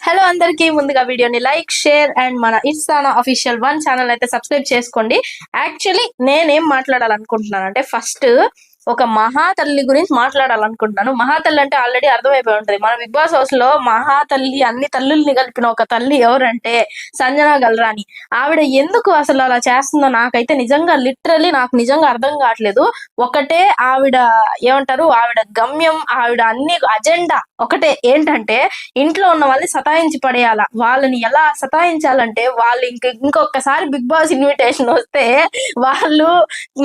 Hello అందరికీ ముందుగా వీడియోని లైక్ షేర్ అండ్ మన ఇన్స్టానా అఫీషియల్ 1 ఛానల్ అయితే సబ్స్క్రైబ్ చేసుకోండి. యాక్చువల్లీ నేనేం మాట్లాడాలనుకుంటున్నాను అంటే ఫస్ట్ ఒక మహాతల్లి గురించి మాట్లాడాలనుకుంటున్నాను. మహాతల్లి అంటే ఆల్రెడీ అర్థమైపోయి ఉంటుంది. మన బిగ్ బాస్ హౌస్ లో మహాతల్లి అన్ని తల్లుల్ని కలిపిన ఒక తల్లి ఎవరంటే సంజనా గల్రాని. ఆవిడ ఎందుకు అసలు అలా చేస్తుందో నాకైతే నిజంగా లిటరలీ నాకు నిజంగా అర్థం కావట్లేదు. ఒకటే ఆవిడ ఏమంటారు, ఆవిడ గమ్యం, ఆవిడ అన్ని అజెండా ఒకటే ఏంటంటే ఇంట్లో ఉన్న వాళ్ళని సతాయించి పడేయాల. వాళ్ళని ఎలా సతాయించాలంటే వాళ్ళు ఇంకొకసారి బిగ్ బాస్ ఇన్విటేషన్ వస్తే వాళ్ళు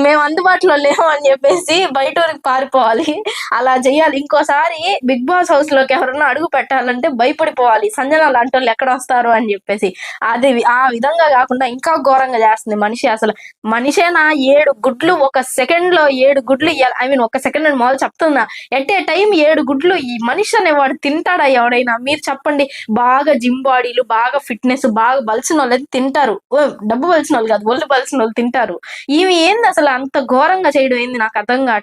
మేము అందుబాటులో లేము అని చెప్పేసి బయట ఊరికి పారిపోవాలి. అలా చెయ్యాలి. ఇంకోసారి బిగ్ బాస్ హౌస్ లోకి ఎవరన్నా అడుగు పెట్టాలంటే భయపడిపోవాలి. సంజన లాంటి వాళ్ళు ఎక్కడ వస్తారు అని చెప్పేసి. అది ఆ విధంగా కాకుండా ఇంకా ఘోరంగా చేస్తుంది మనిషి. అసలు మనిషేనా 7 గుడ్లు ఒక సెకండ్ లో 7 గుడ్లు, ఐ మీన్ ఒక సెకండ్ అని మొదలు చెప్తున్నా, ఎట్ ఏ టైం 7 గుడ్లు ఈ మనిషి అనేవాడు తింటాడా ఎవడైనా? మీరు చెప్పండి. బాగా జిమ్ బాడీలు, బాగా ఫిట్నెస్, బాగా బలిసిన వాళ్ళు అయితే తింటారు. డబ్బు బలిసిన వాళ్ళు కాదు, ఒళ్ళు బలిసిన వాళ్ళు తింటారు. ఈమె ఏంది అసలు అంత ఘోరంగా చేయడం ఏంది నాకు అర్థం కావట్లేదు.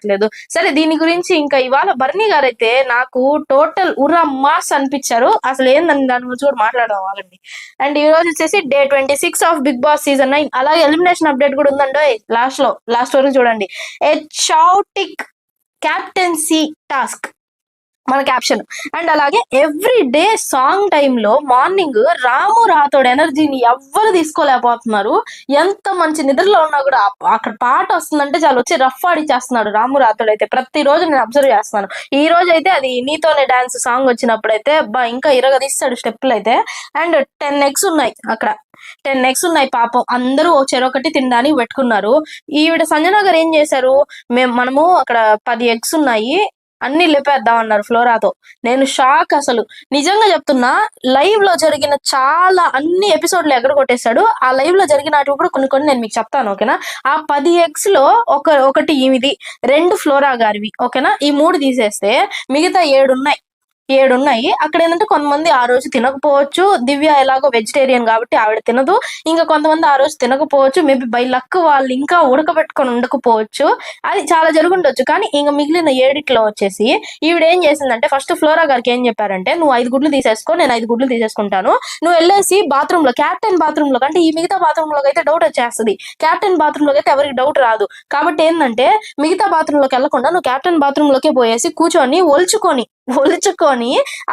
సరే, దీని గురించి ఇంకా ఇవాళ బర్నీ గారు అయితే నాకు టోటల్ ఉరా మాస్ అనిపించారు. అసలు ఏందని దాని గురించి కూడా మాట్లాడదాం వాళ్ళండి. అండ్ ఈ రోజు వచ్చేసి day 26 of Bigg Boss season 9. అలాగే ఎలిమినేషన్ అప్డేట్ కూడా ఉందండి. లాస్ట్ వరకు చూడండి. ఏ చాటిక్ క్యాప్టెన్సీ టాస్క్ మన క్యాప్షన్. అండ్ అలాగే ఎవ్రీ డే సాంగ్ టైంలో మార్నింగ్ రాము రాథోడ్ ఎనర్జీని ఎవ్వరు తీసుకోలేకపోతున్నారు. ఎంత మంచి నిద్రలో ఉన్నా కూడా అక్కడ పాట వస్తుందంటే చాలా వచ్చి రఫ్ ఆడిచ్చేస్తున్నాడు రాము రాథోడ్ అయితే. ప్రతిరోజు నేను అబ్జర్వ్ చేస్తున్నాను. ఈ రోజు అయితే అది నీతోనే డాన్స్ సాంగ్ వచ్చినప్పుడైతే ఇంకా ఇరగదీస్తాడు స్టెప్పులు అయితే. అండ్ 10 eggs ఉన్నాయి అక్కడ, 10 eggs ఉన్నాయి. పాపం అందరూ చెరొకటి తినడానికి పెట్టుకున్నారు. ఈవిడ సంజన గారు ఏం చేశారు, మనము అక్కడ 10 eggs ఉన్నాయి అన్ని లేపేద్దాం అన్నారు ఫ్లోరాతో. నేను షాక్ అసలు. నిజంగా చెప్తున్నా, లైవ్ లో జరిగిన చాలా అన్ని ఎపిసోడ్లు ఎగరగొట్టేశాడు. ఆ లైవ్ లో జరిగినట్టు కూడా కొన్ని నేను మీకు చెప్తాను, ఓకేనా? ఆ 10 eggs లో ఒకటి ఈమెది, 2 ఫ్లోరా గారివి, ఓకేనా? ఈ 3 తీసేస్తే మిగతా 7 ఉన్నాయి. అక్కడ ఏంటంటే కొంతమంది ఆ రోజు తినకపోవచ్చు. దివ్య ఎలాగో వెజిటేరియన్ కాబట్టి ఆవిడ తినదు. ఇంకా కొంతమంది ఆ రోజు తినకపోవచ్చు. మేబీ బై లక్ వాళ్ళు ఇంకా ఉడకబెట్టుకొని ఉండకపోవచ్చు. అది చాలా జరుగుండొచ్చు. కానీ ఇంకా మిగిలిన 7 వచ్చేసి ఈవిడ ఏం చేసిందంటే ఫస్ట్ ఫ్లోరా గారికి ఏం చెప్పారంటే, నువ్వు 5 గుడ్లు తీసేసుకో, నేను 5 గుడ్లు తీసేసుకుంటాను. నువ్వు వెళ్ళేసి బాత్రూమ్ లో, క్యాప్టెన్ బాత్రూమ్ లో కంటే ఈ మిగతా బాత్రూమ్ లోకి అయితే డౌట్ వచ్చేస్తుంది. క్యాప్టెన్ బాత్రూమ్ లోకి అయితే ఎవరికి డౌట్ రాదు. కాబట్టి ఏంటంటే మిగతా బాత్రూమ్ లోకి వెళ్లకుండా నువ్వు క్యాప్టెన్ బాత్రూమ్ లోకే పోయేసి కూర్చొని ఒలుచుకొని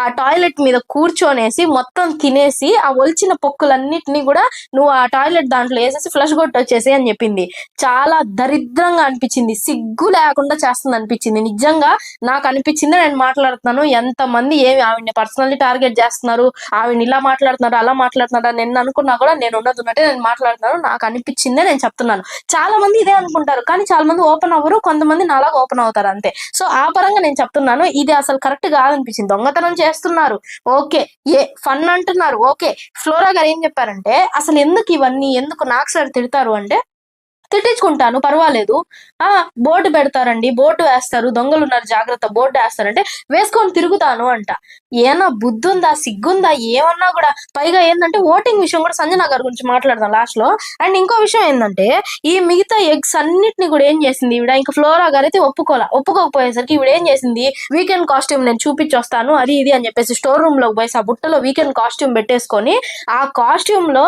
ఆ టాయిలెట్ మీద కూర్చొనేసి మొత్తం తినేసి ఆ ఒలిచిన పొక్కులన్నిటినీ కూడా నువ్వు ఆ టాయిలెట్ దాంట్లో వేసేసి ఫ్లష్ కొట్టి వచ్చేసి అని చెప్పింది. చాలా దరిద్రంగా అనిపించింది. సిగ్గు లేకుండా చేస్తుంది అనిపించింది. నిజంగా నాకు అనిపించింది. నేను మాట్లాడుతున్నాను, ఎంతమంది ఆవిడ్ని పర్సనల్లీ టార్గెట్ చేస్తున్నారు, ఆవిడ్ని ఇలా మాట్లాడుతున్నారు, అలా మాట్లాడుతున్నారు నేను అనుకున్నా కూడా నేను ఉన్నట్టున్నట్టే నేను మాట్లాడుతున్నాను. నాకు అనిపించిందే నేను చెప్తున్నాను. చాలా మంది ఇదే అనుకుంటారు, కానీ చాలా మంది ఓపెన్ అవ్వరు. కొంతమంది నాలాగా ఓపెన్ అవుతారు అంతే. సో ఆ పరంగా నేను చెప్తున్నాను. ఇది అసలు కరెక్ట్ కాదనిపించింది. దొంగతనం చేస్తున్నారు, ఓకే, ఫన్ అంటున్నారు, ఓకే. ఫ్లోరా గారు ఏం చెప్పారంటే, అసలు ఎందుకు ఇవన్నీ, ఎందుకు నాకు సార్ తిడతారు అంటే, తిట్టించుకుంటాను పర్వాలేదు. బోర్డు పెడతారండి, బోర్డు వేస్తారు, దొంగలు ఉన్నారు జాగ్రత్త, బోర్డు వేస్తారంటే వేసుకొని తిరుగుతాను అంట. ఏనా బుద్ధుందా, సిగ్గుందా, ఏమన్నా కూడా. పైగా ఏంటంటే ఓటింగ్ విషయం కూడా సంజన గారి గురించి మాట్లాడదాం లాస్ట్ లో. అండ్ ఇంకో విషయం ఏంటంటే, ఈ మిగతా ఎగ్స్ అన్నిటిని కూడా ఏం చేసింది ఈవిడ, ఇంకా ఫ్లోరా గారు అయితే ఒప్పుకోకపోయేసరికి ఈవిడ ఏం చేసింది, వీకెండ్ కాస్ట్యూమ్ నేను చూపించొస్తాను అది ఇది అని చెప్పేసి స్టోర్ రూమ్ లోకి పోయి ఆ బుట్టలో వీకెండ్ కాస్ట్యూమ్ పెట్టేసుకొని, ఆ కాస్ట్యూమ్ లో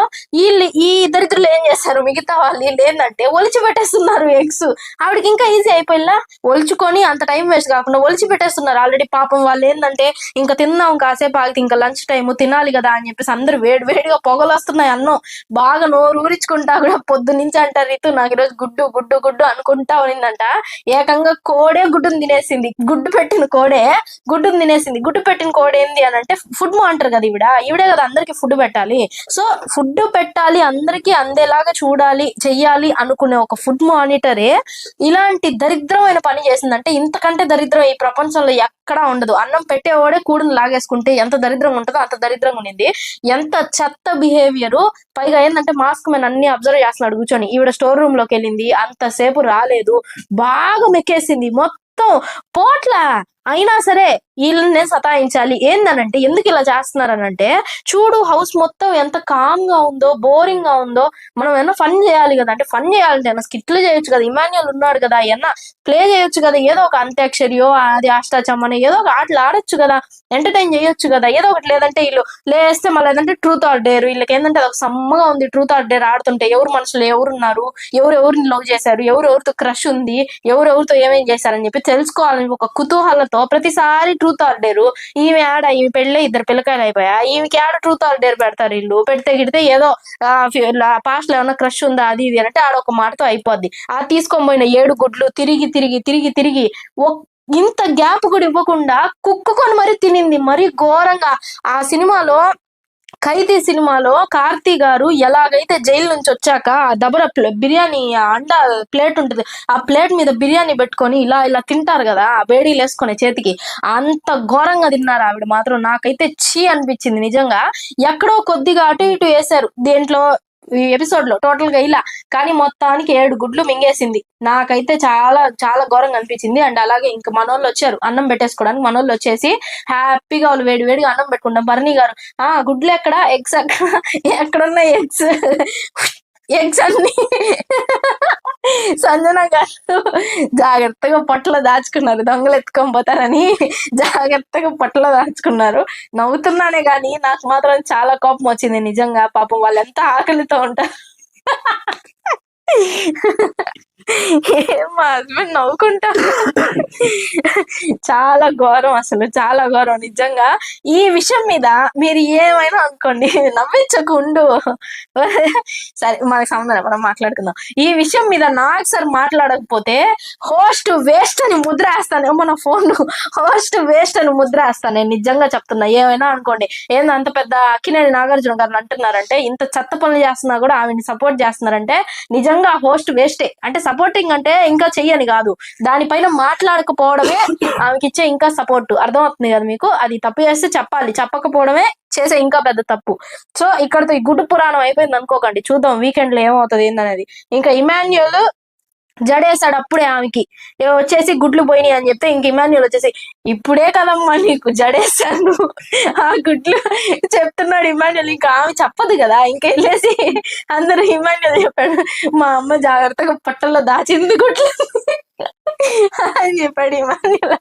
ఈ దరిద్రులు ఏం చేస్తారు, మిగతా వాళ్ళు ఏంటంటే ఒలిచి పెట్టేస్తున్నారు ఎగ్స్. ఆవిడకి ఇంకా ఈజీ అయిపోయిలా, ఒలుచుకొని అంత టైం వేస్ట్ కాకుండా ఒలిచి పెట్టేస్తున్నారు. ఆల్రెడీ పాపం వాళ్ళు ఏంటంటే ఇంకా తిందాం కాసేపు ఆగితే ఇంకా లంచ్ టైం తినాలి కదా అని చెప్పేసి అందరు వేడిగా పొగలు వస్తున్నాయి. అన్నం బాగా నోరు ఊరించుకుంటా కూడా పొద్దు నుంచి అంటారు రితు నాకు ఈరోజు గుడ్డు అనుకుంటా ఉన్నిందంట. ఏకంగా కోడే గుడ్డును తినేసింది. గుడ్డు పెట్టిన కోడే గుడ్డును తినేసింది. గుడ్డు పెట్టిన కోడే ఏంది అని అంటే ఫుడ్ మానిటర్ కదా ఈవిడే కదా అందరికి ఫుడ్ పెట్టాలి. సో ఫుడ్ పెట్టాలి, అందరికి అందేలాగా చూడాలి, చెయ్యాలి అనుకునే ఒక ఫుడ్ మానిటరే ఇలాంటి దరిద్రమైన పని చేసిందంటే ఇంతకంటే దరిద్రం ఈ ప్రపంచంలో ఎక్కడా ఉండదు. అన్నం పెట్టేవాడే కూడును లాగేసుకుంటే ఎంత దరిద్రం ఉంటుందో అంత దరిద్రంగా ఉండింది. ఎంత చెత్త బిహేవియర్. పైగా ఏంటంటే మాస్క్ మీద అన్ని అబ్జర్వ్ చేస్తున్నాడు కూర్చొని. ఈవిడ స్టోర్ రూమ్ లోకి వెళ్ళింది, అంతసేపు రాలేదు, బాగా మెక్కేసింది, మొత్తం పోట్ల అయినా సరే వీళ్ళని సతాయించాలి. ఏందనంటే ఎందుకు ఇలా చేస్తున్నారనంటే, చూడు హౌస్ మొత్తం ఎంత కామ్ గా ఉందో, బోరింగ్ గా ఉందో, మనం ఏమన్నా ఫన్ చేయాలి కదా. అంటే ఫన్ చేయాలంటే ఏమన్నా స్కిట్లు చేయొచ్చు కదా, ఇమాన్యుల్ ఉన్నాడు కదా, ఏమన్నా ప్లే చేయొచ్చు కదా, ఏదో ఒక అంత్యాక్షరియో అది అష్టాచమ్మని ఏదో ఒక ఆటలు ఆడొచ్చు కదా, ఎంటర్టైన్ చేయొచ్చు కదా, ఏదో ఒకటి. లేదంటే వీళ్ళు లేస్తే మళ్ళీ ఏంటంటే ట్రూత్ ఆర్ డేర్, వీళ్ళకి ఏంటంటే అది ఒక సమ్మగా ఉంది. ట్రూత్ ఆర్ డేర్ ఆడుతుంటే ఎవరు మనుషులు ఎవరున్నారు, ఎవరిని లవ్ చేశారు, ఎవరితో క్రష్ ఉంది, ఎవరెవరితో ఏమేం చేశారని చెప్పి తెలుసుకోవాలని ఒక కుతూహలతో ప్రతిసారి ట్రూత్ ఆర్ డేరు. ఈమె పెళ్ళి 2 పిల్లకాయలు అయిపోయా, ఈమెకి ఆడ ట్రూత్ ఆర్ డేర్ పెడతారు వీళ్ళు. పెడితే గిడితే ఏదో పాస్ట్ లో ఏమన్నా క్రష్ ఉందా అది ఇది అంటే ఆడ ఒక మాటతో అయిపోద్ది. ఆ తీసుకొని పోయిన 7 గుడ్లు తిరిగి తిరిగి తిరిగి తిరిగి ఇంత గ్యాప్ కూడా ఇవ్వకుండా కుక్కుకొని మరీ తినింది, మరీ ఘోరంగా. ఆ సినిమాలో ఖైదీ సినిమాలో కార్తీ గారు ఎలాగైతే జైలు నుంచి వచ్చాక దబర బిర్యానీ అండా ప్లేట్ ఉంటుంది, ఆ ప్లేట్ మీద బిర్యానీ పెట్టుకొని ఇలా ఇలా తింటారు కదా, వేడీలు వేసుకొని చేతికి, అంత ఘోరంగా తిన్నారు ఆవిడ మాత్రం. నాకైతే చీ అనిపించింది నిజంగా. ఎక్కడో కొద్దిగా అటు ఇటు వేశారు దేంట్లో ఈ ఎపిసోడ్ లో టోటల్ గా ఇలా, కానీ మొత్తానికి 7 గుడ్లు మింగేసింది. నాకైతే చాలా చాలా ఘోరంగా అనిపించింది. అండ్ అలాగే ఇంకా మనోళ్ళు వచ్చారు అన్నం పెట్టేసుకోవడానికి. మనోళ్ళు వచ్చేసి హ్యాపీగా వాళ్ళు వేడి వేడిగా అన్నం పెట్టుకుంటాం. భరణి గారు గుడ్లు ఎక్కడ, ఎగ్స్ ఎక్కడ, ఎక్కడున్న ఎగ్స్ అన్ని సంజన గారు జాగ్రత్తగా పొట్టలో దాచుకున్నారు, దొంగలు ఎత్తుకొని పోతారని జాగ్రత్తగా పొట్టలో దాచుకున్నారు. నవ్వుతున్నానే గాని నాకు మాత్రం చాలా కోపం వచ్చింది నిజంగా. పాపం వాళ్ళు ఎంత ఆకలితో ఉంటారు. మా హస్బెండ్ నవ్వుకుంటా. చాలా ఘోరం, అసలు చాలా ఘోరం నిజంగా. ఈ విషయం మీద మీరు ఏమైనా అనుకోండి, నవ్వించకుండు. సరే మనకి సంబంధం, మనం మాట్లాడుకుందాం. ఈ విషయం మీద నాకు సార్ మాట్లాడకపోతే హోస్ట్ వేస్ట్ అని ముద్ర వేస్తాను. మన ఫోన్ హోస్ట్ వేస్ట్ అని ముద్ర వేస్తాను. నేను నిజంగా చెప్తున్నా, ఏమైనా అనుకోండి. ఏంది అంత పెద్ద అక్కినేని నాగార్జున గారిని అంటున్నారంటే, ఇంత చెత్త పనులు చేస్తున్నా కూడా ఆమెని సపోర్ట్ చేస్తున్నారంటే నిజంగా హోస్ట్ వేస్టే. అంటే సపోర్టింగ్ అంటే ఇంకా చెయ్యని కాదు, దానిపైన మాట్లాడకపోవడమే ఆమెకి ఇచ్చే ఇంకా సపోర్ట్. అర్థమవుతుంది కదా మీకు? అది తప్పు చేస్తే చెప్పాలి, చెప్పకపోవడమే చేసే ఇంకా పెద్ద తప్పు. సో ఇక్కడతో ఈ గుడ్డు పురాణం అయిపోయింది అనుకోకండి. చూద్దాం వీకెండ్ లో ఏమవుతుంది ఏందనేది. ఇంకా ఇమాన్యుల్ జడేశాడు అప్పుడే ఆమెకి, వచ్చేసి గుడ్లు పోయినాయి అని చెప్తే ఇంక ఇమాన్యుల్ వచ్చేసి ఇప్పుడే కదమ్మా నీకు జడేశాను ఆ గుడ్లు చెప్తున్నాడు ఇమాన్యుల్. ఇంకా ఆమె చెప్పదు కదా, ఇంకా వెళ్ళేసి అందరూ ఇమాన్యుల్ చెప్పాడు, మా అమ్మ జాగ్రత్తగా పొట్టల్లో దాచింది గుడ్లు అని చెప్పాడు ఇమాన్యుల్.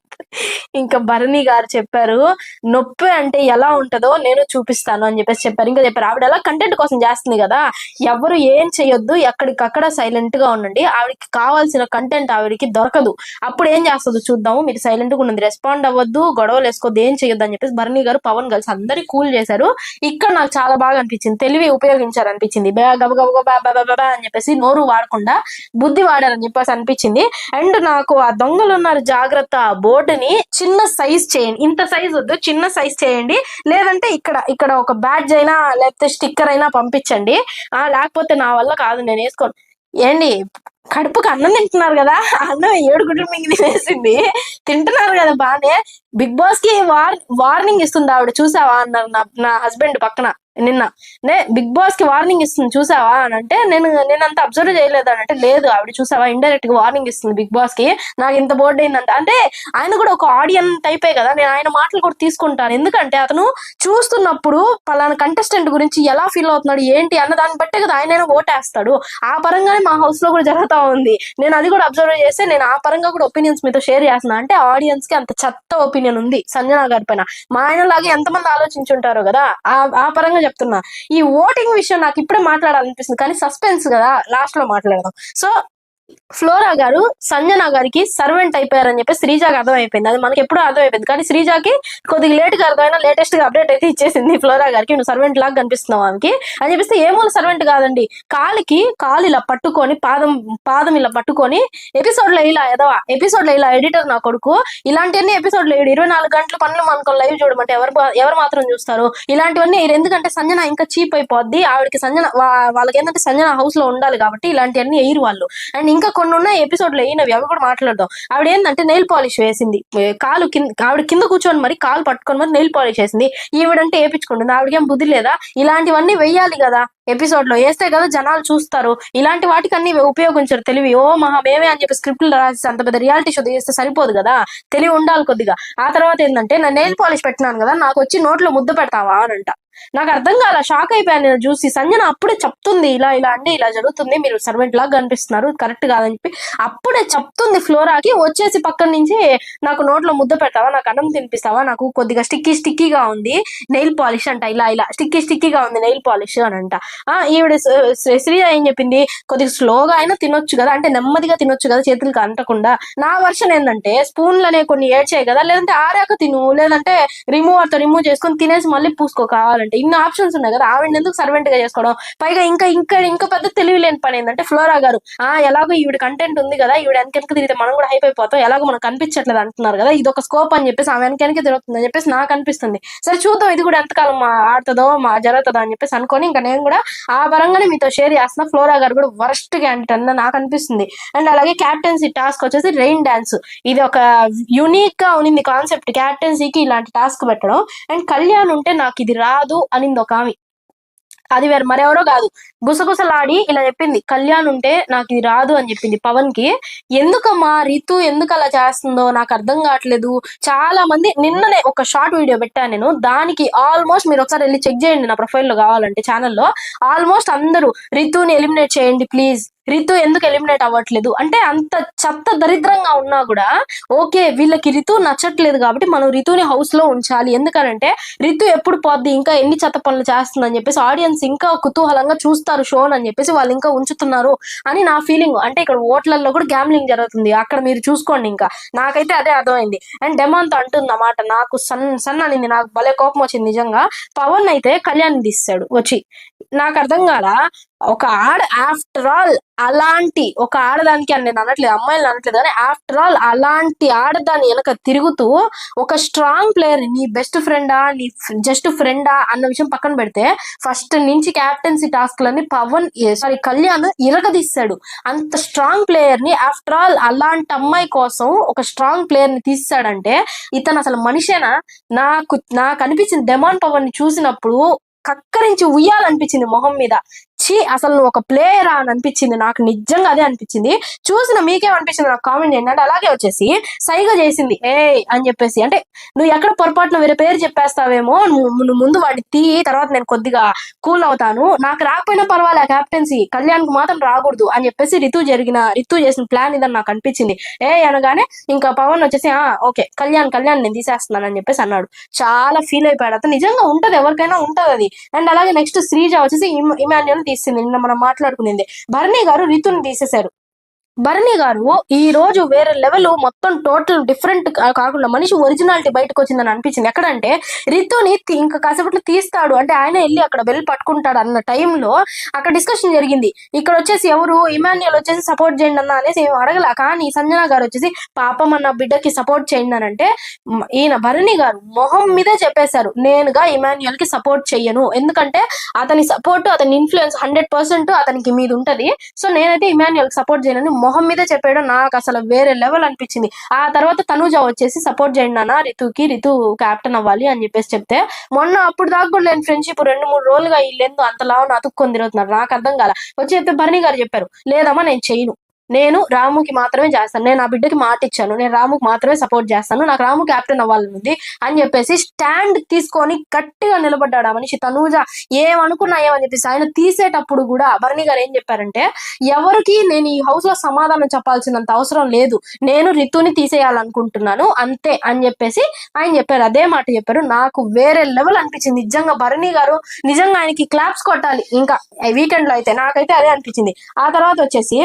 ఇంకా భరణి గారు చెప్పారు, నొప్పి అంటే ఎలా ఉంటుందో నేను చూపిస్తాను అని చెప్పేసి చెప్పారు. ఇంకా చెప్పారు ఆవిడ ఎలా కంటెంట్ కోసం చేస్తుంది కదా, ఎవరు ఏం చేయొద్దు, ఎక్కడికక్కడ సైలెంట్ గా ఉండండి, ఆవిడకి కావాల్సిన కంటెంట్ ఆవిడకి దొరకదు, అప్పుడు ఏం చేస్తుందో చూద్దాము, మీరు సైలెంట్ గా ఉండండి, రెస్పాండ్ అవ్వద్దు, గొడవలు వేసుకోవద్దు, ఏం చేయొద్దు అని చెప్పేసి భరణి గారు పవన్ కలిసి అందరి కూల్ చేశారు. ఇక్కడ నాకు చాలా బాగా అనిపించింది, తెలివి ఉపయోగించారు అనిపించింది. గబగబా అని చెప్పేసి నోరు వాడకుండా బుద్ధి వాడారని చెప్పేసి అనిపించింది. అండ్ నాకు ఆ దొంగలు ఉన్నారు జాగ్రత్త బోర్డుని చిన్న సైజ్ చేయండి, ఇంత సైజ్ వద్దు, చిన్న సైజ్ చేయండి, లేదంటే ఇక్కడ ఒక బ్యాడ్జ్ అయినా లేకపోతే స్టిక్కర్ అయినా పంపించండి, లేకపోతే నా వల్ల కాదు, నేను వేసుకోను. ఏంటి కడుపుకి అన్నం తింటున్నారు కదా, అన్నం 7 గుడ్లు మింగి తినేసింది, తింటున్నారు కదా బానే. బిగ్ బాస్ కి వార్నింగ్ ఇస్తుంది ఆవిడ, చూసావా అన్నారు నా హస్బెండ్ పక్కన నిన్న. బిగ్ బాస్ కి వార్నింగ్ ఇస్తుంది చూసావా అని అంటే, నేను అంత అబ్జర్వ్ చేయలేదు అని అంటే, లేదు ఆవిడ చూసావా ఇండైరెక్ట్ గా వార్నింగ్ ఇస్తుంది బిగ్ బాస్ కి, నాకు ఇంత బోర్డు అయిందంట. అంటే ఆయన కూడా ఒక ఆడియన్ టైపే కదా, నేను ఆయన మాటలు కూడా తీసుకుంటాను. ఎందుకంటే అతను చూస్తున్నప్పుడు పలానా కంటెస్టెంట్ గురించి ఎలా ఫీల్ అవుతున్నాడు ఏంటి అన్న దాన్ని బట్టే కదా ఆయన ఓటేస్తాడు. ఆ పరంగానే మా హౌస్ లో కూడా జరుగుతా ఉంది. నేను అది కూడా అబ్జర్వ్ చేస్తే నేను ఆ పరంగా కూడా ఒపీనియన్స్ మీతో షేర్ చేస్తున్నా. అంటే ఆడియన్స్ కి అంత చెత్త ఒపీనియన్ ఉంది సంజన గారి పైన. మా ఆయన లాగే ఎంతమంది ఆలోచించుంటారో కదా, ఆ పరంగా చెప్తున్నా. ఈ ఓటింగ్ విషయం నాకు ఇప్పుడే మాట్లాడాలనిపిస్తుంది, కానీ సస్పెన్స్ కదా, లాస్ట్ లో మాట్లాడదాం. సో ఫ్లోరా గారు సంజన గారికి సర్వెంట్ అయిపోయారని చెప్పి శ్రీజాకి అర్థమైపోయింది. అది మనకి ఎప్పుడూ అర్థమైపోయింది, కానీ శ్రీజాకి కొద్దిగా లేట్ గా అర్థమైనా లేటెస్ట్ గా అప్డేట్ అయితే ఇచ్చేసింది ఫ్లోరా గారికి, నువ్వు సర్వెంట్ లాగా కనిపిస్తున్నావు ఆమెకి అని చెప్పిస్తే, ఏమో సర్వెంట్ కాదండి, కాలు ఇలా పట్టుకొని పాదం ఇలా పట్టుకొని ఎపిసోడ్ లో ఇలా ఎడిటర్ నా కొడుకు ఇలాంటివన్నీ ఎపిసోడ్ లో 24 గంటలు పనులు మనకు లైవ్ చూడమంటే ఎవరు మాత్రం చూస్తారు? ఇలాంటివన్నీ ఎందుకంటే సంజన ఇంకా చీప్ అయిపోద్ది, ఆవిడకి వాళ్ళకి ఏంటంటే సంజన హౌస్ లో ఉండాలి కాబట్టి ఇలాంటివన్నీ ఎయిర్ వాళ్ళు. అండ్ ఇంకా కొన్ని ఉన్నాయి ఎపిసోడ్లు అయినవి, అవి కూడా మాట్లాడదాం. ఆవిడ ఏంటంటే నెయిల్ పాలిష్ వేసింది, కాలు కింద, ఆవిడ కింద కూర్చొని మరి కాలు పట్టుకొని మరి నెయిల్ పాలిష్ వేసింది. ఈవిడంటే వేయించుకుంటుంది, ఆవిడకేం బుద్ధి లేదా? ఇలాంటివన్నీ వెయ్యాలి కదా ఎపిసోడ్ లో, వేస్తే కదా జనాలు చూస్తారు. ఇలాంటి వాటికి అన్ని ఉపయోగించారు తెలివి. ఓ మహా మేమే అని చెప్పి స్క్రిప్ట్లు రాసి అంత పెద్ద రియాలిటీ షో చేస్తే సరిపోదు కదా, తెలివి ఉండాలి కొద్దిగా. ఆ తర్వాత ఏంటంటే నా నెయిల్ పాలిష్ పెట్టినాను కదా, నాకు వచ్చి నోట్లో ముద్ద పెడతావా అనంట. నాకు అర్థం కాల, షాక్ అయిపోయాను నేను చూసి. సంజన అప్పుడే చెప్తుంది, ఇలా ఇలా అండి ఇలా జరుగుతుంది, మీరు సర్వెంట్ లాగా కనిపిస్తున్నారు, కరెక్ట్ కాదని చెప్పి అప్పుడే చెప్తుంది ఫ్లోరాకి. వచ్చేసి పక్కన నుంచి నాకు నోట్లో ముద్ద పెడతావా, నాకు అన్నం తినిపిస్తావా, నాకు కొద్దిగా స్టిక్కీగా ఉంది నెయిల్ పాలిష్ అంట, ఇలా ఇలా స్టిక్కీగా ఉంది నెయిల్ పాలిష్ అని అంట. ఈవిడ శ్రీజ ఏం చెప్పింది, కొద్దిగా స్లోగా అయినా తినొచ్చు కదా, అంటే నెమ్మదిగా తినొచ్చు కదా చేతులకు అంటకుండా. నా వర్షన్ ఏంటంటే స్పూన్లు అనే కొన్ని ఏడ్చాయి కదా, లేదంటే ఆరాక తిను, లేదంటే రిమూవ్ చేసుకొని తినేసి మళ్ళీ పూసుకో కావాలంటే. ఇన్ని ఆప్షన్స్ ఉన్నాయి కదా, ఆవిడ ఎందుకు సర్వెంట్ గా చేసుకోవడం? పైగా ఇంకా పెద్ద తెలివి లేని పని ఏంటంటే ఫ్లోరా గారు, ఎలాగో ఈవిడ కంటెంట్ ఉంది కదా, ఈవిడ వెనక తిరిగితే మనం కూడా హైప్ అయిపోతాం, ఎలాగో మనకు కనిపించట్లేదు అంటున్నారు కదా, ఇది ఒక స్కోప్ అని చెప్పేసి ఆమె వెనక తిరుగుతుంది అని చెప్పేసి నాకు అనిపిస్తుంది. సరే చూద్దాం ఇది కూడా ఎంతకాలం ఆడుతుందో జరుగుతుందో అని చెప్పేసి అనుకొని ఇంకా నేను కూడా ఆ పరంగానే మీతో షేర్ చేస్తున్నా. ఫ్లోరా గారు కూడా వరస్ట్ క్యాండిడేట్ అని నాకు అనిపిస్తుంది. అండ్ అలాగే క్యాప్టెన్సీ టాస్క్ వచ్చేసి రెయిన్ డాన్స్, ఇది ఒక యూనిక్ గా ఉంది కాన్సెప్ట్ క్యాప్టెన్సీకి ఇలాంటి టాస్క్ పెట్టడం. అండ్ కళ్యాణ్ ఉంటే నాకు ఇది రాదు అనింది ఒక ఆమె, అది వేరు మరెవరో కాదు, గుసగుసలాడి ఇలా చెప్పింది, కళ్యాణ్ ఉంటే నాకు ఇది రాదు అని చెప్పింది పవన్ కి. ఎందుకమ్మా రితు ఎందుకు అలా చేస్తుందో నాకు అర్థం కావట్లేదు. చాలా మంది నిన్ననే ఒక షార్ట్ వీడియో పెట్టాను నేను, దానికి ఆల్మోస్ట్ మీరు ఒకసారి వెళ్ళి చెక్ చేయండి నా ప్రొఫైల్లో కావాలంటే ఛానల్లో, ఆల్మోస్ట్ అందరూ రితుని ఎలిమినేట్ చేయండి ప్లీజ్, రితు ఎందుకు ఎలిమినేట్ అవ్వట్లేదు అంటే, అంత చెత్త దరిద్రంగా ఉన్నా కూడా ఓకే వీళ్ళకి రితు నచ్చట్లేదు కాబట్టి మనం రితుని హౌస్ లో ఉంచాలి, ఎందుకనంటే రితు ఎప్పుడు పోద్ది, ఇంకా ఎన్ని చెత్త పనులు చేస్తుందని చెప్పేసి ఆడియన్స్ ఇంకా కుతూహలంగా చూస్తారు షో అని చెప్పేసి వాళ్ళు ఇంకా ఉంచుతున్నారు అని నా ఫీలింగ్. అంటే ఇక్కడ ఓట్లలో కూడా గ్యామ్లింగ్ జరుగుతుంది అక్కడ, మీరు చూసుకోండి. ఇంకా నాకైతే అదే అర్థమైంది. అండ్ డెమాన్తో అంటుంది అన్నమాట, నాకు సన్ అనింది, నాకు భలే కోపం వచ్చింది నిజంగా. పవన్ అయితే కళ్యాణ్ తీస్తాడు వచ్చి, నాకు అర్థం కాల. ఒక ఆఫ్టర్ ఆల్ అలాంటి ఒక ఆడదానికి అని నేను అనట్లేదు, అమ్మాయిలు అనట్లేదు, కానీ ఆఫ్టర్ ఆల్ అలాంటి ఆడదాని వెనక తిరుగుతూ ఒక స్ట్రాంగ్ ప్లేయర్, నీ బెస్ట్ ఫ్రెండా నీ జస్ట్ ఫ్రెండా అన్న విషయం పక్కన పెడితే, ఫస్ట్ నుంచి క్యాప్టెన్సీ టాస్క్లన్నీ కళ్యాణ్ ఇరగదీస్తాడు. అంత స్ట్రాంగ్ ప్లేయర్ ని ఆఫ్టర్ ఆల్ అలాంటి అమ్మాయి కోసం ఒక స్ట్రాంగ్ ప్లేయర్ ని తీస్తాడంటే ఇతను అసలు మనిషేనా? నాకు అనిపించింది డెమాన్ పవన్ ని చూసినప్పుడు కక్కరించి ఉయ్యాలనిపించింది మొహం మీద. ఛీ అసలు నువ్వు ఒక ప్లేయరా అని అనిపించింది నాకు, నిజంగా అదే అనిపించింది. చూసిన మీకేమనిపించింది నాకు కామెంట్ చేయండి. అంటే అలాగే వచ్చేసి సైగా చేసింది ఏ అని చెప్పేసి, అంటే నువ్వు ఎక్కడ పొరపాటున వేరే పేరు చెప్పేస్తావేమో, నువ్వు ముందు వాడిని తీ, తర్వాత నేను కొద్దిగా కూల్ అవుతాను, నాకు రాకపోయినా పర్వాలే క్యాప్టెన్సీ, కళ్యాణ్ కు మాత్రం రాకూడదు అని చెప్పేసి రితు చేసిన ప్లాన్ ఇదని నాకు అనిపించింది. అనగానే ఇంకా పవన్ వచ్చేసి ఓకే కళ్యాణ్ నేను తీసేస్తున్నాను అని చెప్పేసి అన్నాడు. చాలా ఫీల్ అయిపోయాడు అతను. నిజంగా ఉంటది, ఎవరికైనా ఉంటది అది. అండ్ అలాగే నెక్స్ట్ శ్రీజ వచ్చేసి ఇమాన్యుల్ తీసింది, నిన్న మనం మాట్లాడుకునేది. భరణి గారు రితుని తీసేశారు. భరణి గారు ఈ రోజు వేరే లెవెల్, మొత్తం టోటల్ డిఫరెంట్ కాకుండా మనిషి ఒరిజినాలిటీ బయటకు వచ్చిందని అనిపించింది. ఎక్కడంటే రితుని ఇంకా కాసేపట్లో తీస్తాడు అంటే ఆయన వెళ్ళి పట్టుకుంటాడు అన్న టైంలో అక్కడ డిస్కషన్ జరిగింది. ఇక్కడ వచ్చేసి ఎవరు ఇమాన్యుల్ వచ్చేసి సపోర్ట్ చేయండి అన్న అనేసి ఏం అడగల, కానీ సంజన గారు వచ్చేసి పాపం అన్న బిడ్డకి సపోర్ట్ చేయండి అని అంటే ఈయన భరణి గారు మొహం మీదే చెప్పేశారు, నేనుగా ఇమాన్యుల్ కి సపోర్ట్ చెయ్యను, ఎందుకంటే అతని సపోర్ట్ అతని ఇన్ఫ్లుయెన్స్ 100% అతనికి మీద ఉంటది, సో నేనైతే ఇమాన్యుల్ కి సపోర్ట్ చేయను మొహం మీద చెప్పాడు. నాకు అసలు వేరే లెవెల్ అనిపించింది. ఆ తర్వాత తనుజ వచ్చేసి సపోర్ట్ చేయండి అన్న రితు క్యాప్టెన్ అవ్వాలి అని చెప్పేసి చెప్తే, మొన్న అప్పుడు దాకా కూడా నేను ఫ్రెండ్షిప్ 2-3 రోజులుగా వీళ్ళెందు అంతలా అతుక్కొని తిరుగుతున్నారు, నాకు అర్థం కాల. వచ్చి చెప్తే భరణి గారు చెప్పారు, లేదమ్మా నేను చెయ్యను, నేను రాముకి మాత్రమే చేస్తాను, నేను ఆ బిడ్డకి మాట ఇచ్చాను, నేను రాముకి మాత్రమే సపోర్ట్ చేస్తాను, నాకు రాము క్యాప్టెన్ అవ్వాలని ఉంది అని చెప్పేసి స్టాండ్ తీసుకొని గట్టిగా నిలబడ్డాడు ఆ మనిషి. తనూజ ఏమనుకున్నా ఏమని చెప్పేసి ఆయన తీసేటప్పుడు కూడా భరణి గారు ఏం చెప్పారంటే, ఎవరికి నేను ఈ హౌస్ లో సమాధానం చెప్పాల్సినంత అవసరం లేదు, నేను రితుని తీసేయాలనుకుంటున్నాను అంతే అని చెప్పేసి ఆయన చెప్పారు. అదే మాట చెప్పారు. నాకు వేరే లెవెల్ అనిపించింది నిజంగా. భరణి గారు నిజంగా ఆయనకి క్లాప్స్ కొట్టాలి ఇంకా వీకెండ్ లో అయితే, నాకైతే అదే అనిపించింది. ఆ తర్వాత వచ్చేసి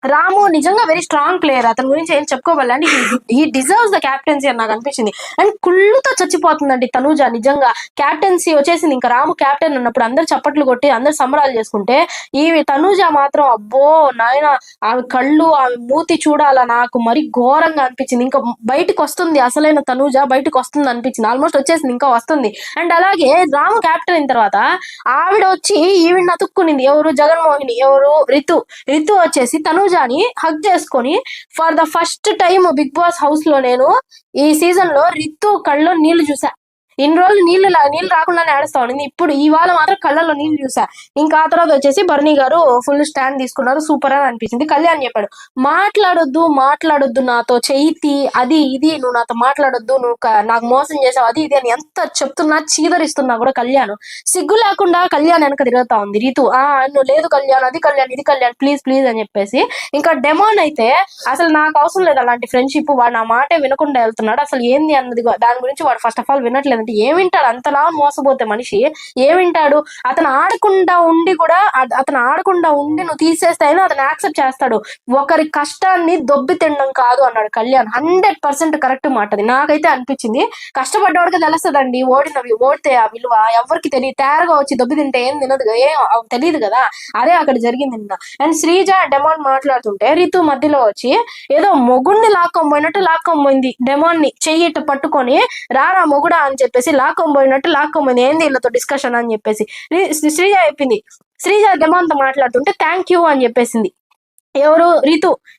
రాము నిజంగా వెరీ స్ట్రాంగ్ ప్లేయర్, అతని గురించి ఏం చెప్పుకోవాలండి, హీ డిజర్వ్స్ ద క్యాప్టెన్సీ అని నాకు అనిపించింది. అండ్ కుళ్ళుతో చచ్చిపోతుందండి తనూజ నిజంగా. క్యాప్టెన్సీ వచ్చేసింది, ఇంకా రాము క్యాప్టెన్ అన్నప్పుడు అందరు చప్పట్లు కొట్టి అందరు సంబరాలు చేసుకుంటే, ఈ తనూజ మాత్రం అబ్బో నాయన, ఆమె కళ్ళు ఆమె మూతి చూడాలా నాకు మరి ఘోరంగా అనిపించింది. ఇంకా బయటకు వస్తుంది అసలైన తనూజ, బయటకు వస్తుంది అనిపించింది, ఆల్మోస్ట్ వచ్చేసింది, ఇంకా వస్తుంది. అండ్ అలాగే రాము క్యాప్టెన్ అయిన తర్వాత ఆవిడ వచ్చి ఈవిడ అతుక్కునింది, ఎవరు జగన్మోహిని, ఎవరు రితు వచ్చేసి తనూజ శ్రీజాని హగ్ చేసుకొని for the first time Bigg Boss house లో నేను ఈ సీజన్ లో రితు కళ్ళలో నీళ్లు చూసా. ఇన్ని రోజులు నీళ్లు రాకుండానే ఏడుస్తా ఉండింది. ఇప్పుడు ఇవాళ మాత్రం కళ్ళల్లో నీళ్లు చూసా. ఇంకా ఆ తర్వాత వచ్చేసి బర్నీ గారు ఫుల్ స్టాండ్ తీసుకున్నారు. సూపర్ అని అనిపించింది. కళ్యాణ్ చెప్పాడు, మాట్లాడొద్దు నాతో చెయ్యి అది ఇది, నువ్వు నాతో మాట్లాడొద్దు, నువ్వు నాకు మోసం చేసావు అది ఇది అని ఎంత చెప్తున్నా చీదరిస్తున్నా కూడా కళ్యాణ్ సిగ్గు లేకుండా కళ్యాణ్ వెనక తిరుగుతా ఉంది రీతు. నువ్వు లేదు కళ్యాణ్, అది కళ్యాణ్, ఇది కళ్యాణ్, ప్లీజ్ ప్లీజ్ అని చెప్పేసి. ఇంకా డెమాన్ అయితే అసలు నాకు అవసరం లేదు అలాంటి ఫ్రెండ్షిప్, వాడు నా మాటే వినకుండా వెళ్తున్నాడు, అసలు ఏంది అన్నది దాని గురించి వాడు ఫస్ట్ ఆఫ్ ఆల్ వినట్లేదు. ఏమింటాడు అంతలా మోసపోతే మనిషి ఏమింటాడు? అతను ఆడకుండా ఉండి నువ్వు తీసేస్తే అతను యాక్సెప్ట్ చేస్తాడు. ఒకరి కష్టాన్ని దొబ్బి తినడం కాదు అన్నాడు కళ్యాణ్. 100% కరెక్ట్ మాట అది. నాకైతే అనిపించింది కష్టపడ్డవాడికి తెలుస్తుందండి ఓడితే ఆ విలువ. ఎవరికి తెలియదు. తేరగా వచ్చి దొబ్బి తింటే ఏం తినదు, ఏం తెలియదు కదా. అదే అక్కడ జరిగింది నిన్న. అండ్ శ్రీజ డెమాన్ మాట్లాడుతుంటే రితు మధ్యలో వచ్చి ఏదో మొగుడిని లాక్కొనిపోయింది డెమాన్ ని చెయ్యి పట్టుకొని, రారా మొగుడా అని చెప్పేసి లాక్కొనిపోయింది. ఏంది వీళ్ళతో డిస్కషన్ అని చెప్పేసి శ్రీజ చెప్పింది. శ్రీజ డెమాన్తో మాట్లాడుతుంటే థ్యాంక్ యూ అని చెప్పేసింది. ఎవరు?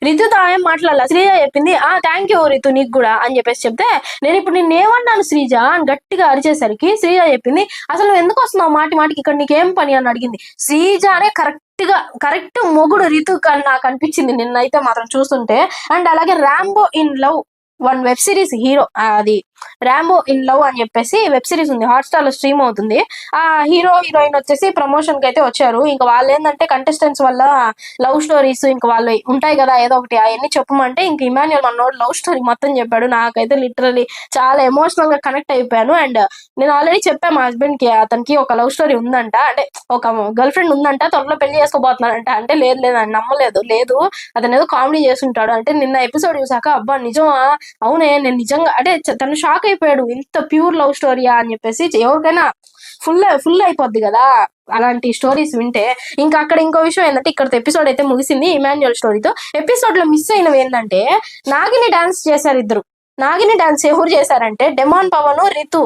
రితుతో ఏం మాట్లాడాల. శ్రీజ చెప్పింది థ్యాంక్ యూ రితు నీకు కూడా అని చెప్పేసి చెప్తే, నేను ఇప్పుడు నిన్నేమన్నాను శ్రీజ అని గట్టిగా అరిచేసరికి శ్రీజ చెప్పింది, అసలు నువ్వు ఎందుకు వస్తున్నావు మాటికి ఇక్కడ, నీకేం పని అని అడిగింది. శ్రీజ అనే కరెక్ట్ మొగుడు రితు నాకు అనిపించింది నిన్నైతే మాత్రం చూస్తుంటే. అండ్ అలాగే Rambo in love one web series hero, అది ర్యాంబో ఇన్ లవ్ అని చెప్పేసి వెబ్ సిరీస్ ఉంది, హాట్స్టార్ లో స్ట్రీమ్ అవుతుంది. ఆ హీరోయిన్ వచ్చేసి ప్రమోషన్ కి అయితే వచ్చారు. ఇంకా వాళ్ళు ఏంటంటే కంటెస్టెంట్స్ వల్ల లవ్ స్టోరీస్ ఇంకా వాళ్ళు ఉంటాయి కదా ఏదో ఒకటి, అవన్నీ చెప్పమంటే ఇంక ఇమాన్యుల్ మనోడు లవ్ స్టోరీ మొత్తం చెప్పాడు. నాకైతే లిటరలీ చాలా ఎమోషనల్ గా కనెక్ట్ అయిపోయాను. అండ్ నేను ఆల్రెడీ చెప్పాను మా హస్బెండ్ కి, అతనికి ఒక లవ్ స్టోరీ ఉందంట, అంటే ఒక గర్ల్ ఫ్రెండ్ ఉందంట, త్వరలో పెళ్లి చేసుకోబోతున్నాడంట. అంటే లేదు అని నమ్మలేదు. లేదు అతను ఏదో కామెడీ చేస్తుంటాడు అంటే. నిన్న ఎపిసోడ్ చూసాక అబ్బా నిజమా, అవునే, నేను నిజంగా అంటే తను షాక్ అయిపోయాడు, ఇంత ప్యూర్ లవ్ స్టోరీయా అని చెప్పేసి. ఎవరికైనా ఫుల్ అయిపోద్ది కదా అలాంటి స్టోరీస్ వింటే. ఇంకా అక్కడ ఇంకో విషయం ఏంటంటే, ఇక్కడ ఎపిసోడ్ అయితే ముగిసింది ఇమాన్యుయల్ స్టోరీతో. ఎపిసోడ్ లో మిస్ అయినవి ఏంటంటే, నాగిని డాన్స్ చేశారు ఇద్దరు. నాగిని డాన్స్ ఎవరు చేశారంటే డెమాన్ పవన్ రితు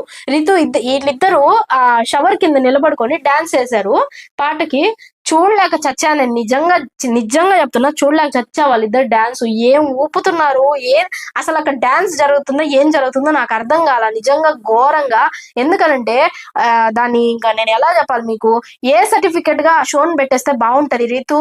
వీళ్ళిద్దరూ ఆ షవర్ కింద నిలబడుకొని డాన్స్ చేశారు పాటకి. చూడలేక చచ్చా నేను, నిజంగా చెప్తున్నా, చూడలేక చచ్చా వాళ్ళిద్దరు డాన్స్. ఏం ఊపుతున్నారు, అసలు అక్కడ డాన్స్ జరుగుతుందో ఏం జరుగుతుందో నాకు అర్థం కాల నిజంగా ఘోరంగా. ఎందుకనంటే దాన్ని ఇంకా నేను ఎలా చెప్పాలి మీకు, ఏ సర్టిఫికెట్ గా షోన్ పెట్టేస్తే బాగుంటది రితు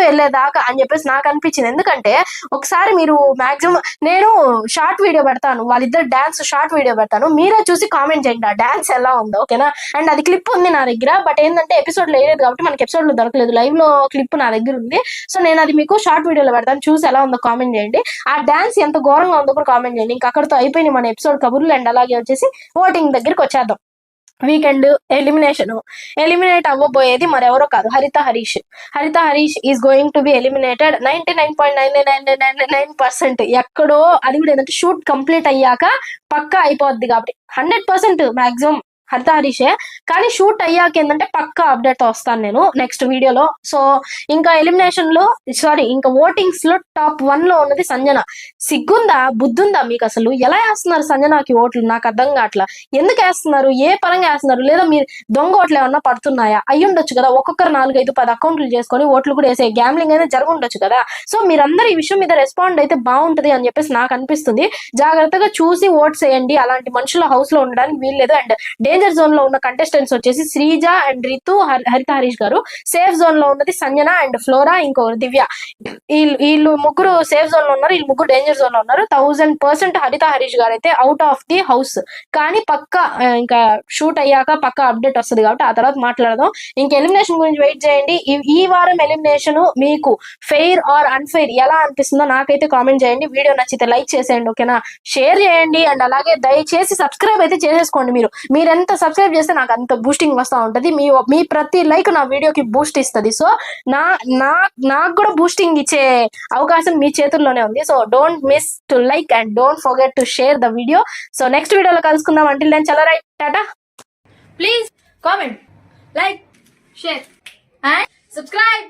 వెళ్ళేదాకా అని చెప్పేసి నాకు అనిపించింది. ఎందుకంటే ఒకసారి మీరు మాక్సిమం నేను షార్ట్ వీడియో పెడతాను, వాళ్ళిద్దరు డాన్స్ షార్ట్ వీడియో పెడతాను, మీరే చూసి కామెంట్ చేయండి ఆ డాన్స్ ఎలా ఉందో, ఓకేనా. అండ్ అది క్లిప్ ఉంది నా దగ్గర, బట్ ఏంటంటే ఎపిసోడ్ లో కాబట్టి మనకి ఎపిసోడ్ లో దొరకలేదు. లైవ్ లో క్లిప్ నా దగ్గర ఉంది. సో నేను అది మీకు షార్ట్ వీడియోలో పెడతాను, చూసి ఎలా ఉందో కామెంట్ చేయండి. ఆ డాన్స్ ఎంత ఘోరంగా ఉందో కూడా కామెంట్ చేయండి. ఇంకా అక్కడితో అయిపోయింది మన ఎపిసోడ్ కబుర్లు. అండ్ అలాగే వచ్చేసి ఓటింగ్ దగ్గరికి వచ్చేద్దాం. వీకెండ్ ఎలిమినేట్ అవ్వబోయేది మరెవరో కాదు, హరిత Harish is going to be eliminated 99.9999%. ఎక్కడో అది కూడా ఏంటంటే షూట్ కంప్లీట్ అయ్యాక పక్కా అయిపోద్ది కాబట్టి 100% మాక్సిమం హరిత హరీషే. కానీ షూట్ అయ్యాక ఏంటంటే పక్కా అప్డేట్ వస్తాను నేను నెక్స్ట్ వీడియోలో. సో ఇంకా ఇంకా ఓటింగ్స్ లో టాప్ 1 లో ఉన్నది సంజన. సిగ్గుందా, బుద్ధుందా మీకు? అసలు ఎలా వేస్తున్నారు సంజనాకి ఓట్లు? నాకు అర్థం కావట్లా. ఎందుకు వేస్తున్నారు? ఏ పరంగా వేస్తున్నారు? లేదా మీరు దొంగ ఓట్లు ఏమన్నా పడుతున్నాయా? అయ్యుండొచ్చు కదా, ఒక్కొక్కరు 4, 5, 10 అకౌంట్లు చేసుకొని ఓట్లు కూడా వేసే గ్యామ్లింగ్ అనేది జరుగుండొచ్చు కదా. సో మీరందరూ ఈ విషయం మీద రెస్పాండ్ అయితే బాగుంటది అని చెప్పేసి నాకు అనిపిస్తుంది. జాగ్రత్తగా చూసి ఓట్స్ వేయండి. అలాంటి మనుషుల హౌస్ లో ఉండడానికి వీల్లేదు. అండ్ డేంజర్ జోన్ లో ఉన్న కంటెస్టెంట్స్ వచ్చేసి శ్రీజ అండ్ రితు, హరిత హరీష్ గారు. సేఫ్ జోన్ లో ఉన్నది సంజన అండ్ ఫ్లోరా, ఇంకో దివ్య. వీళ్ళు ముగ్గురు సేఫ్ జోన్ లో ఉన్నారు, వీళ్ళు ముగ్గురు డేంజర్ జోన్ లో ఉన్నారు. 1000% హరిత హరీష్ గారు అయితే అవుట్ ఆఫ్ ది హౌస్. కానీ పక్కా ఇంకా షూట్ అయ్యాక పక్కా అప్డేట్ వస్తుంది కాబట్టి ఆ తర్వాత మాట్లాడదాం. ఇంకా ఎలిమినేషన్ గురించి వెయిట్ చేయండి. ఈ వారం ఎలిమినేషన్ మీకు ఫెయిర్ ఆర్ అన్ఫెయిర్ ఎలా అనిపిస్తుందో నాకైతే కామెంట్ చేయండి. వీడియో నచ్చితే లైక్ చేసేయండి, ఓకేనా. షేర్ చేయండి. అండ్ అలాగే దయచేసి సబ్స్క్రైబ్ అయితే చేసేసుకోండి. మీరు ఎంత సబ్స్క్రైబ్ చేస్తే నాకు అంత బూస్టింగ్ వస్తూ ఉంటది. మీ ప్రతి లైక్ నా వీడియోకి బూస్ట్ ఇస్తుంది. సో నాకు కూడా బూస్టింగ్ ఇచ్చే అవకాశం మీ చేతుల్లోనే ఉంది. So don't miss to like and don't forget to share the video. So next వీడియోలో కలుసుకుందాం. అంటిల్ దెన్ చలో right, Tata. Please comment, like, share and subscribe.